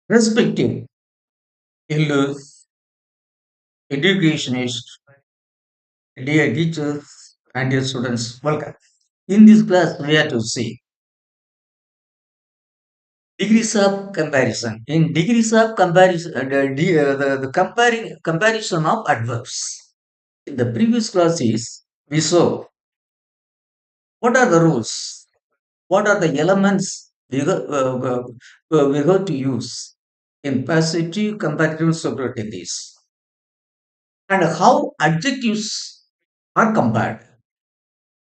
Respected elders, educationists, dear teachers, and dear students, welcome. In this class, we are to see degrees of comparison. In degrees of comparison, the comparing comparison of adverbs. In the previous classes, we saw what are the rules, what are the elements we got to use in positive comparative superlatives, and how adjectives are compared.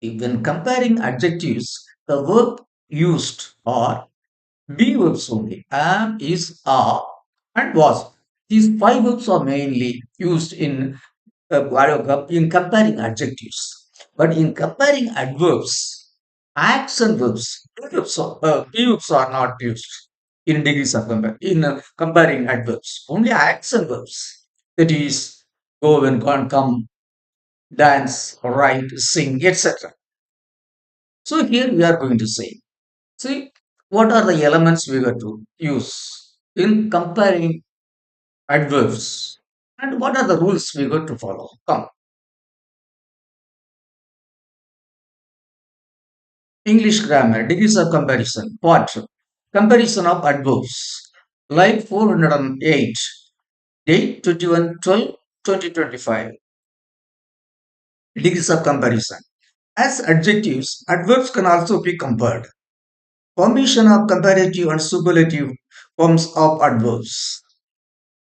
When comparing adjectives, the verb used are be verbs only. Am, is, are, and was. These five verbs are mainly used in comparing adjectives. But in comparing adverbs, acts and verbs, be verbs are not used in degrees of comparing adverbs. Only acts and verbs. That is, go and come, dance, write, sing, etc. So here we are going to say, see, what are the elements we got to use in comparing adverbs, and what are the rules we got to follow? Come, English grammar, degrees of comparison, part comparison of adverbs, line 408, date 21/12/2025, degrees of comparison. As adjectives, adverbs can also be compared. Formation of comparative and superlative forms of adverbs.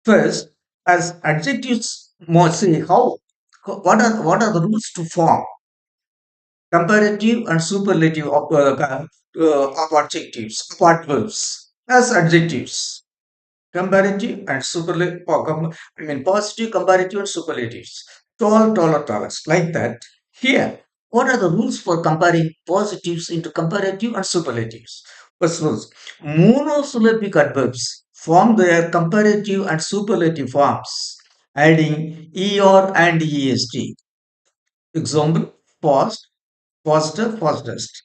First, as adjectives must say what are the rules to form comparative and superlative of adjectives, of adverbs as adjectives. Comparative and superlative, positive, comparative, and superlatives. Tall, taller, tallest, like that. Here, what are the rules for comparing positives into comparative and superlatives? First rules: monosyllabic adverbs form their comparative and superlative forms, adding er and est. Example: fast, faster, fastest;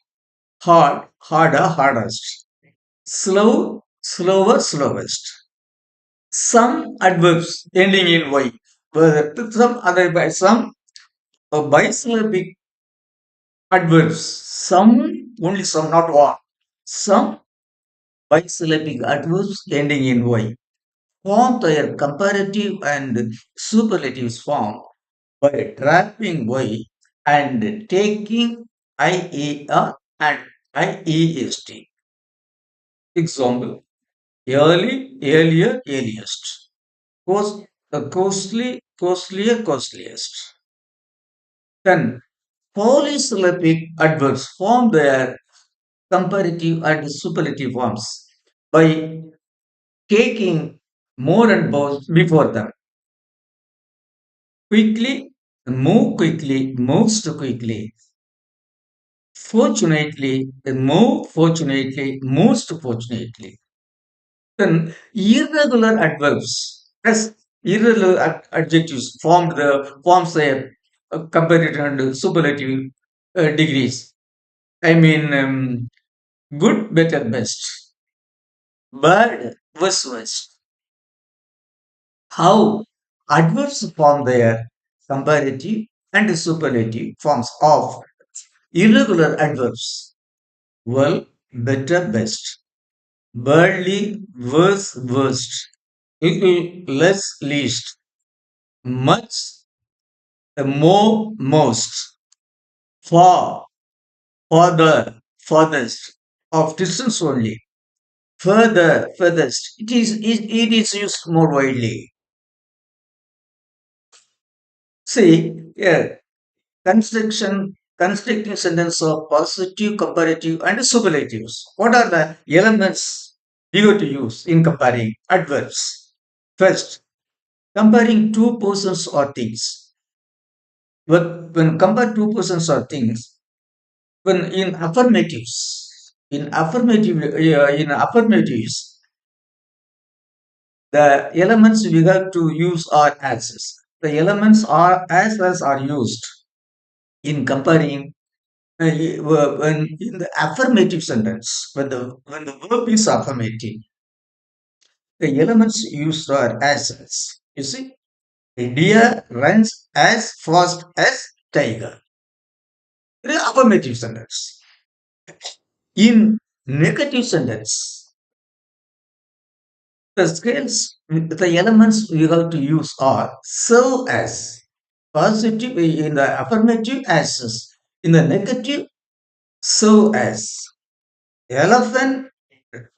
hard, harder, hardest; slow, slower, slowest. Some adverbs ending in y, whether some other by some bisyllabic adverbs, some only some, not all. Some bisyllabic adverbs ending in y form their comparative and superlatives form by trapping y and taking ier and iest. Example: early, earlier, earliest; costly, costlier, costliest. Then polysyllabic adverbs form their comparative and superlative forms by taking more and more before them. Quickly, move quickly, moves quickly. Fortunately, move fortunately, moves fortunately. Then irregular adverbs as irregular adjectives forms their comparative and superlative degrees. I mean, good, better, best, bad, worst. How adverbs form their comparative and superlative forms of irregular adverbs: well, better, best; badly, worse, worst; little, less, least; much, more, most; far, farther, farthest; of distance only; further, furthest. It is used more widely. See, yeah, constructing sentence of positive, comparative, and superlatives. What are the elements we got to use in comparing adverbs? First, comparing two persons or things. When compare two persons or things, when in affirmatives, the elements we have to use are as's. The elements are as are used in comparing when in the affirmative sentence, when the verb is affirmative, The elements used are assets. You see, India runs as fast as tiger. It is affirmative sentence. In negative sentence, the scales, the elements we have to use are serve as positive in the affirmative as in the negative serve as. Elephant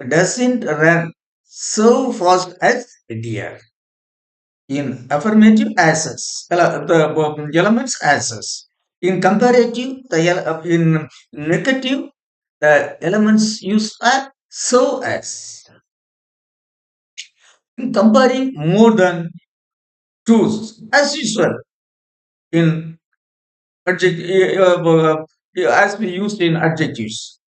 doesn't run so fast as deer. In affirmative assets, the elements assets. In comparative, in negative, the elements used are so as. In comparing more than two, as usual, in as we used in adjectives.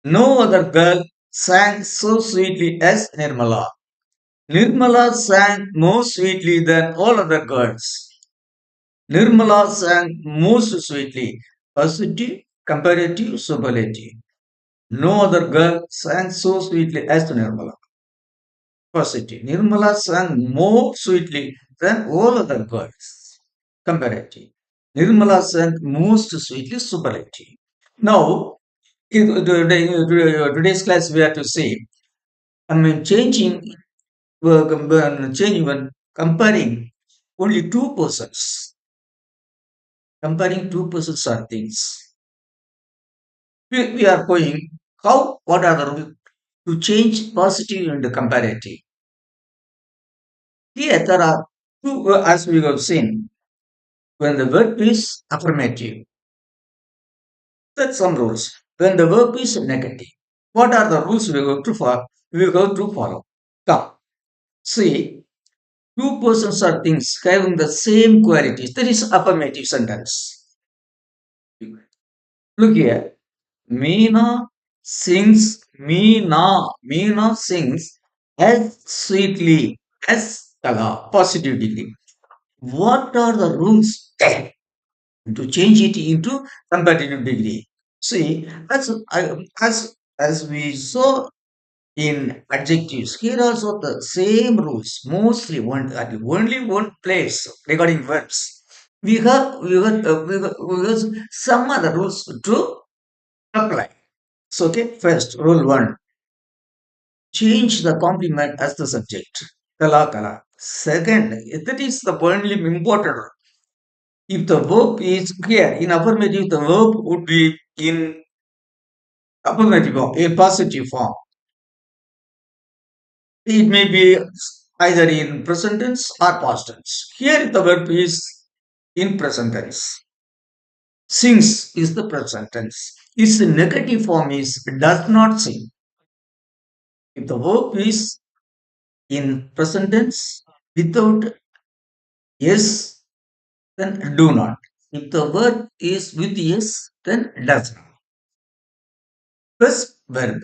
No other girl sang so sweetly as Nirmala. Nirmala sang more sweetly than all other girls. Nirmala sang most sweetly. Positive, comparative, superlative. No other girl sang so sweetly as Nirmala. Positive. Nirmala sang more sweetly than all other girls. Comparative. Nirmala sang most sweetly. Superlative. Now, today's class we have to say, I mean, changing when comparing only two persons. Comparing two persons or things. We are going how, what are the rules to change positive into comparative. Here there are two, as we have seen, when the verb is affirmative, that's some rules. When the verb is negative, what are the rules we go to follow? We go to follow. Come, see, two persons or things having the same qualities. That is affirmative sentence. Look here. Meena sings as sweetly as Kala, positive degree. What are the rules to change it into competitive degree? See, as we saw in adjectives, here also the same rules, mostly only one place regarding verbs. We have some other rules to apply. So, okay, first, rule one, change the complement as the subject. Kala kala. Second, that is the only important rule. If the verb is here in affirmative, the verb would be in affirmative form, in positive form. It may be either in present tense or past tense. Here, the verb is in present tense. Sings is the present tense. Its negative form is does not sing. If the verb is in present tense without yes, then do not. If the verb is with yes, then does not. Plus verb.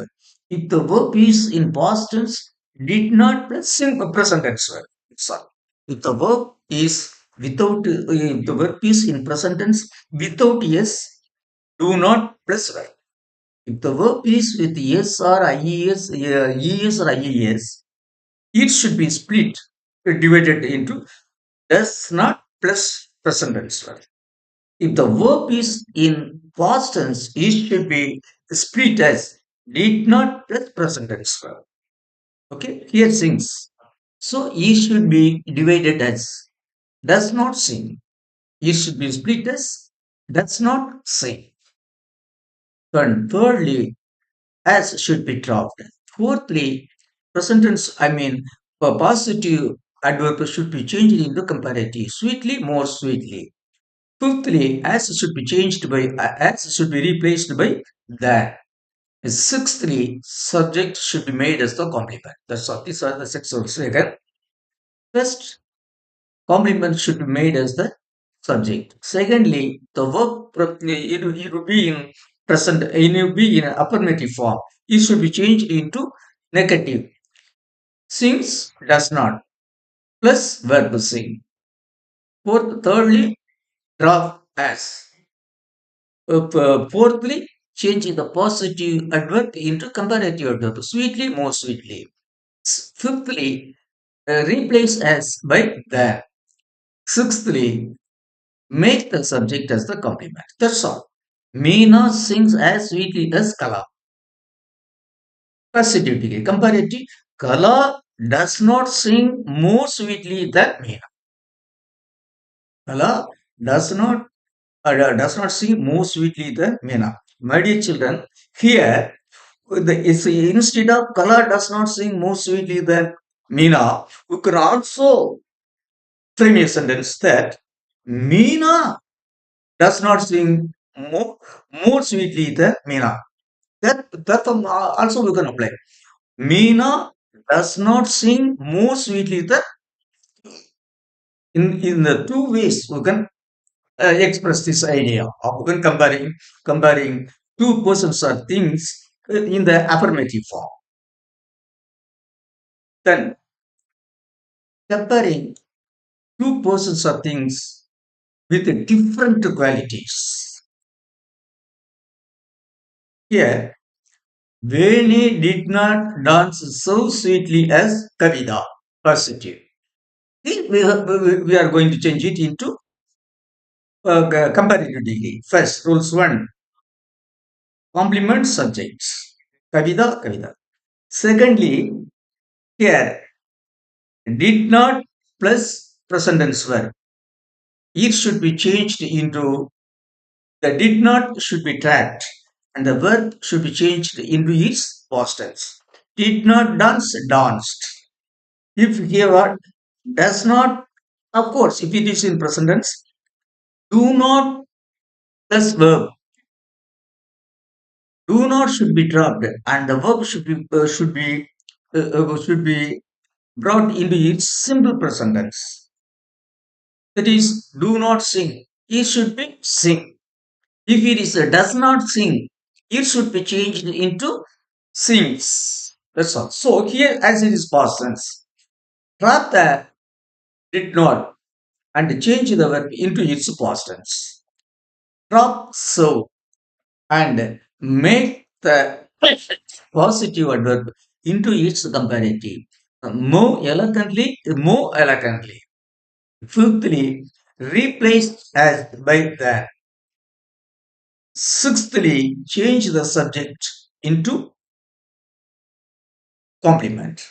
If the verb is in past tense, did not plus present tense verb. Sorry. If the verb is without, if the verb is in present tense without yes, do not plus verb. If the verb is with yes or ies, es or ies, it should be split, divided into does not plus present tense verb. If the verb is in past tense, it should be split as did not plus present tense verb. Okay, here sings. So it should be divided as does not sing. It should be split as does not sing. And thirdly, as should be dropped. Fourthly, present tense, I mean, for positive adverb should be changed into comparative. Sweetly, more sweetly. Fifthly, as should be changed by as should be replaced by that. Sixthly, subject should be made as the complement. That's all. These are the six rules. Again, first, complement should be made as the subject. Secondly, the verb it will be in present. It will be in affirmative form. It should be changed into negative. Sings does not plus verb sing. Thirdly, drop as. Fourthly, changing the positive adverb into comparative adverb. Sweetly, more sweetly. Fifthly, replace as by the. Sixthly, make the subject as the complement. That's all. Meena sings as sweetly as Kala. Positive degree. Comparative. Kala does not sing more sweetly than Meena. Kala does not sing more sweetly than Meena. My dear children, here instead of Kala does not sing more sweetly than Meena, we can also frame a sentence that Meena does not sing more sweetly than Meena. That also we can apply. Meena does not sing more sweetly than in the two ways we can express this idea of when comparing two persons or things in the affirmative form. Then comparing two persons or things with different qualities. Here, Veni did not dance so sweetly as Kavita. Positive. We are going to change it into comparative degree. First, rules one, complement subjects. Kavita, Kavita. Secondly, here, did not plus present tense verb. It should be changed into the did not should be tracked and the verb should be changed into its past tense. Did not dance, danced. If here what does not, of course, if it is in present tense, do not plus verb. Do not should be dropped and the verb should be brought into its simple present tense. That is, do not sing. It should be sing. If it is a does not sing, it should be changed into sings. That's all. So here, as it is past tense, drop the did not and change the verb into its past tense. Drop so and make the positive adverb into its comparative. More elegantly. Fifthly, replace as by the. Sixthly, change the subject into complement.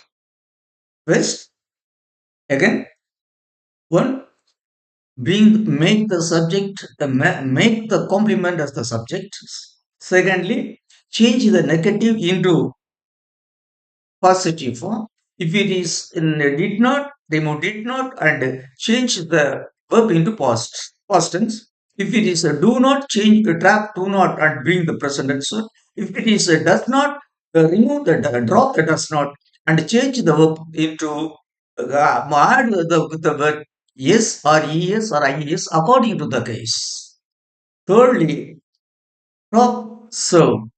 First, again, one being make the subject make the complement as the subject. Secondly, change the negative into positive form. If it is in a did not, remove did not and change the verb into past tense. If it is a do not, change the trap do not and bring the present tense. If it is a does not, remove the drop the does not and change the verb into add the verb yes or es or ies according to the case. Thirdly, drop so.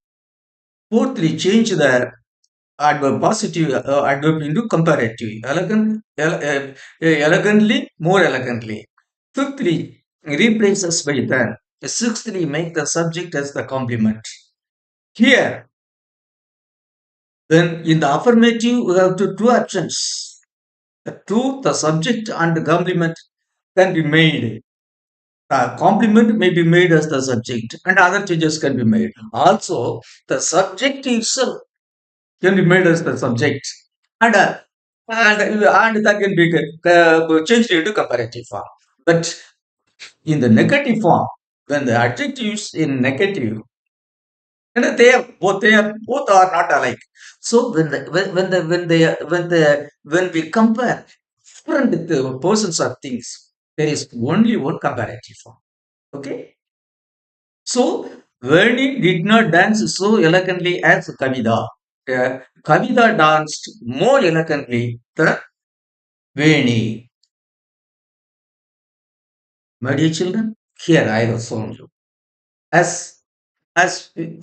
Fourthly, change the adverb positive adverb into comparative. Elegantly, more elegantly. Fifthly, replaces by then. Sixthly, make the subject as the complement. Here, then in the affirmative, we have two options. The two, the subject and the complement can be made. Complement may be made as the subject and other changes can be made. Also, the subject itself can be made as the subject and and that can be changed into comparative form. But in the negative form, when the adjectives in negative, and they are both are not alike. So when we compare different persons or things, there is only one comparative form. Okay. So Verdi did not dance so elegantly as Kavita. Kavita danced more elegantly than Veni. My dear children, here I have shown you. As as we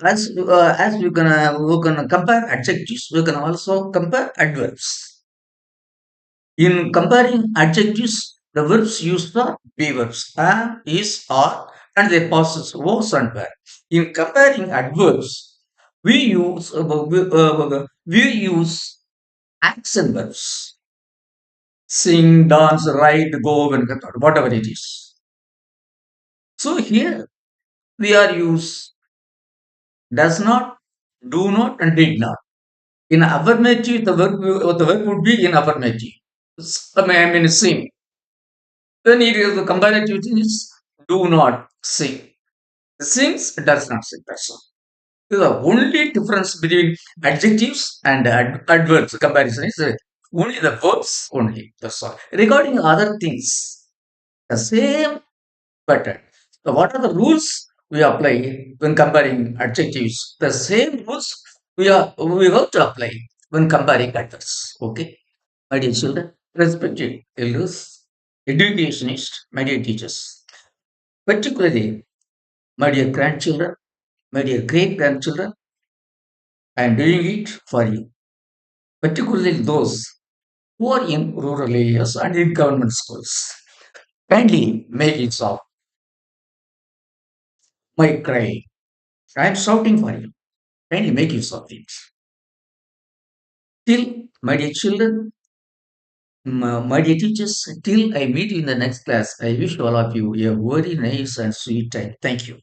can compare adjectives, we can also compare adverbs. In comparing adjectives, the verbs used are be verbs am, is, are, and their possess was and were. In comparing adverbs, we use Action verbs. Sing, dance, write, go, and whatever it is. So here we are use does not, do not, and did not. In affirmative, the verb would be in affirmative. I mean, sing. Then it is the comparative is do not sing. Sings does not sing. That's all. The only difference between adjectives and adverbs comparison is only the verbs only. That's all. Regarding other things, the same pattern. So what are the rules we apply when comparing adjectives? The same rules we have to apply when comparing adverbs. Okay, my dear children, respected elders, educationists, my dear teachers, particularly my dear grandchildren, my dear great grandchildren, I am doing it for you, particularly those who are in rural areas and in government schools. Kindly make it stop my cry. I am shouting for you. Kindly make use of it. Till, my dear children, my dear teachers, till I meet you in the next class, I wish all of you a very nice and sweet time. Thank you.